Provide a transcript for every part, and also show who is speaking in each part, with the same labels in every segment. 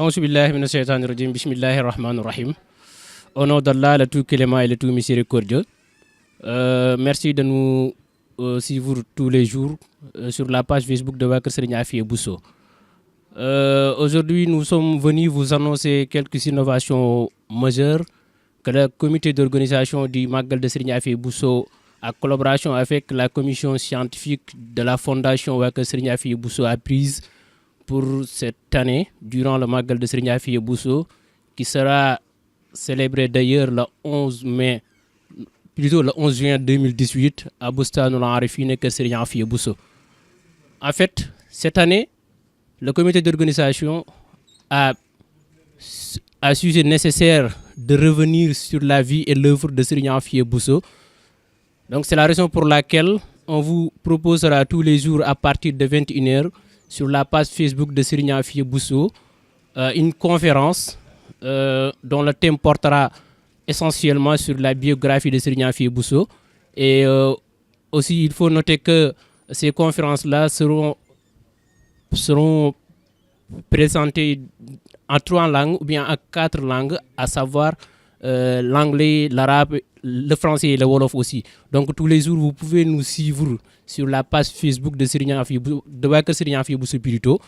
Speaker 1: A'udhu billahi minash shaitanir rajim. Bismillahir rahmanir rahim. Au nom d'Allah, le tout clément et le tout miséricordieux. Merci de nous suivre tous les jours sur la page Facebook de Waa Kër Serigne Afia Bousso. Aujourd'hui, nous sommes venus vous annoncer quelques innovations majeures que le comité d'organisation du Magal de Serigne Afia Bousso, en collaboration avec la commission scientifique de la fondation Waa Kër Serigne Afia Bousso, a prise pour cette année, durant le Magal de Serigne Afia Bousso, qui sera célébré d'ailleurs le 11 juin 2018 à Boustanul Arifine Kër Serigne Afia Bousso. En fait, cette année, le comité d'organisation a jugé nécessaire de revenir sur la vie et l'œuvre de Serigne Afia Bousso. Donc c'est la raison pour laquelle on vous proposera tous les jours à partir de 21h sur la page Facebook de Serigne Afia Bousso une conférence dont le thème portera essentiellement sur la biographie de Serigne Afia Bousso. Et aussi, il faut noter que ces conférences-là seront présentées en 3 langues ou bien en 4 langues, à savoir l'anglais, l'arabe, le français et le wolof aussi. Donc tous les jours, vous pouvez nous suivre sur la page Facebook de Serigne Afia Bousso, de Waa Kër Serigne Afia Bousso plutôt.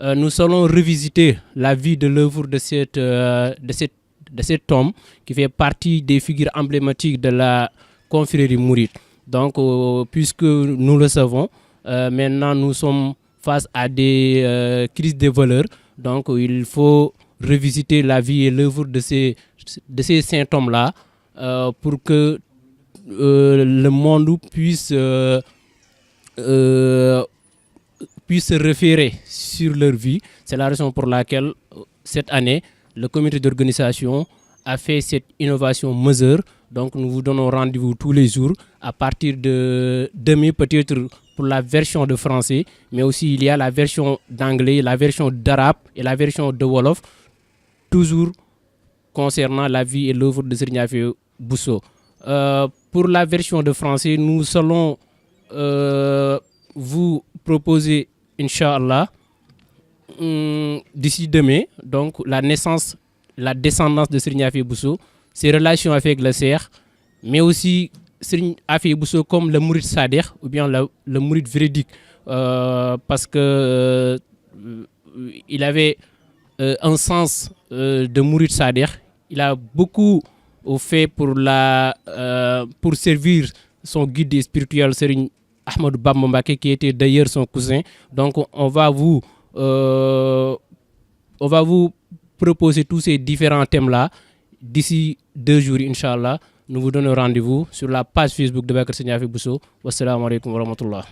Speaker 1: Nous allons revisiter la vie de l'œuvre de cet homme qui fait partie des figures emblématiques de la confrérie mouride. Donc, puisque nous le savons, maintenant nous sommes face à des crises de valeurs. Donc, il faut revisiter la vie et l'œuvre de ces saints hommes-là pour que le monde puisse se référer sur leur vie. C'est la raison pour laquelle, cette année, le comité d'organisation a fait cette innovation majeure. Donc, nous vous donnons rendez-vous tous les jours à partir de demain, peut-être pour la version de français, mais aussi il y a la version d'anglais, la version d'arabe et la version de wolof, toujours concernant la vie et l'œuvre de Serigne Afia Bousso. Pour la version de français, nous allons vous proposer, Inch'Allah, d'ici demain, donc la descendance de Serigne Afia Bousso, ses relations avec le Cheikh, mais aussi Serigne Afia Bousso comme le Mouride Sadikh ou bien le Mouride véridique, parce que il avait un sens de Mouride Sadikh. Il a beaucoup fait pour servir son guide spirituel Serigne Ahmadou Bamba Mbacké, qui était d'ailleurs son cousin. Donc on va vous proposer tous ces différents thèmes-là d'ici 2 jours, Inch'Allah. Nous vous donnons rendez-vous sur la page Facebook de Waa Kër Serigne Afia Bousso. Wassalamu alaikum wa rahmatullah.